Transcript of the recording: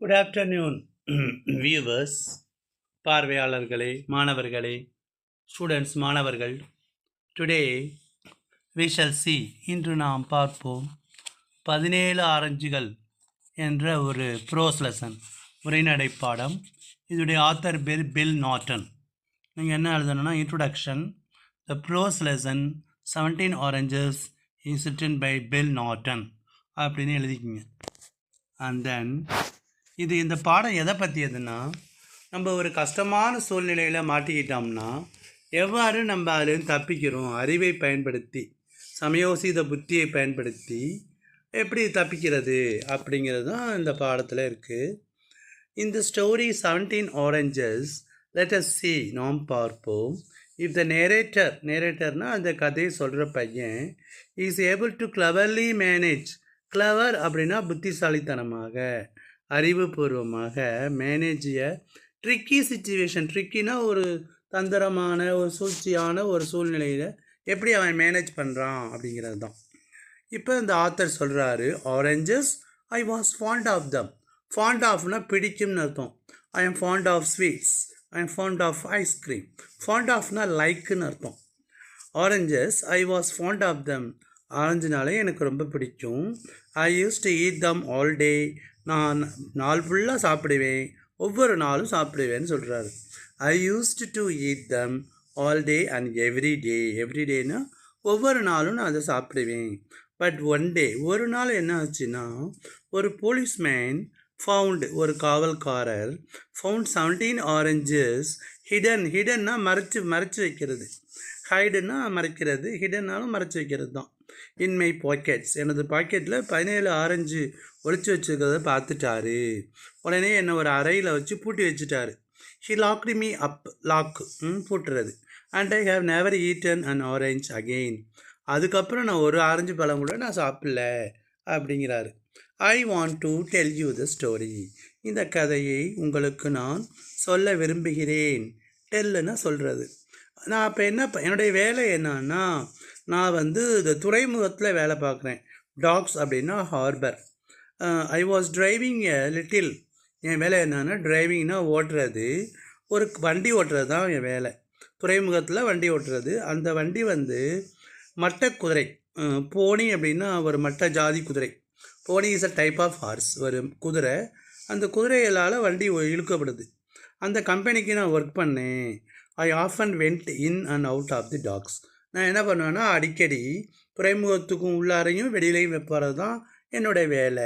Good afternoon viewers, பார்வையாளர்களே, மாணவர்களே, students, மாணவர்கள். Today we shall C, இன்று நாம் பார்ப்போம் 17 ஆரஞ்சுகள் என்ற ஒரு ப்ரோஸ் லெசன், உரைநடை பாடம். இதோடைய ஆத்தர் பேர் பில் நார்டன். நீங்கள் என்ன எழுதணும்னா, introduction, the prose lesson 17 oranges is written by Bill Norton அப்படின்னு எழுதிக்கிங்க. அண்ட் தென் இந்த பாடம் எதை பற்றியதுன்னா, நம்ம ஒரு கஷ்டமான சூழ்நிலையில் மாட்டிக்கிட்டோம்னா எவ்வாறு நம்ம அதிலேருந்து தப்பிக்கிறோம், அறிவை பயன்படுத்தி, சமயோசித புத்தியை பயன்படுத்தி எப்படி தப்பிக்கிறது அப்படிங்கிறது தான் இந்த பாடத்தில் இருக்குது. இந்த story 17 oranges, let us see, நாம் பார்ப்போம். இஃப் த நேரேட்டர்னால் அந்த கதையை சொல்கிற பையன் is able to cleverly manage, clever அப்படின்னா புத்திசாலித்தனமாக, அறிவுபூர்வமாக, மேனேஜிய ட்ரிக்கி சுச்சுவேஷன், ட்ரிக்கினா ஒரு தந்திரமான ஒரு சூழ்ச்சியான ஒரு சூழ்நிலையில் எப்படி அவன் மேனேஜ் பண்ணுறான் அப்படிங்கிறது தான். இப்போ இந்த ஆத்தர் சொல்கிறாரு, oranges I was fond of them. Fond ஆஃப்னா பிடிக்கும்னு அர்த்தம். I am fond of sweets, I am fond of ice cream. Fond ஆஃப்னா லைக்குன்னு அர்த்தம். Oranges I was fond of them, ஆரஞ்சுனாலே எனக்கு ரொம்ப பிடிக்கும். I use to eat them all day, நான் நாள் ஃபுல்லாக சாப்பிடுவேன், ஒவ்வொரு நாளும் சாப்பிடுவேன்னு சொல்கிறாரு. I used to eat them all day and every day. Every டேனா ஒவ்வொரு நாளும் நான் அதை சாப்பிடுவேன். பட் ஒன் டே, ஒரு நாள் என்ன ஆச்சுன்னா, ஒரு போலீஸ்மேன் ஃபவுண்ட், ஒரு காவல்காரர் ஃபவுண்ட் 17 ஆரஞ்சஸ் ஹிடன்னா மறைச்சு வைக்கிறது. ஹைடுன்னா மறைக்கிறது, ஹிடன்னாலும் மறைச்சி வைக்கிறது தான். இன் மை பாக்கெட்ஸ், எனது பாக்கெட்டில் 17 ஆரஞ்சு ஒழிச்சு வச்சுருக்கிறத பார்த்துட்டாரு. உடனே என்னை ஒரு அறையில் வச்சு பூட்டி வச்சுட்டாரு. He locked me up, lock பூட்டுறது. And I have never eaten an orange again, அதுக்கப்புறம் நான் ஒரு ஆரஞ்சு பழம் கூட நான் சாப்பிடல அப்படிங்கிறாரு. I want to tell you the story, இந்த கதையை உங்களுக்கு நான் சொல்ல விரும்புகிறேன். டெல்லுன்னா சொல்கிறது. நான் இப்போ என்னுடைய வேலை என்னன்னா, நான் இந்த துறைமுகத்தில் வேலை பார்க்குறேன். டாக்ஸ் அப்படின்னா harbour. I was driving a little, என் வேலை என்னன்னா டிரைவிங்னா ஓட்டுறது, ஒரு வண்டி ஓட்டுறது தான் என் வேலை. துறைமுகத்தில் வண்டி ஓட்டுறது. அந்த வண்டி மட்ட குதிரை, போனி அப்படின்னா ஒரு மட்ட ஜாதி குதிரை. Pony is a type of horse, ஒரு குதிரை. அந்த குதிரைகளால் வண்டி இழுக்கப்படுது. அந்த கம்பெனிக்கு நான் ஒர்க் பண்ணேன். I often went in and out of the docks. நான் என்ன பண்ணுவேன்னா, அடிக்கடி துறைமுகத்துக்கும் உள்ளாரையும் வெளியிலையும் வைப்பது தான் என்னுடைய வேலை.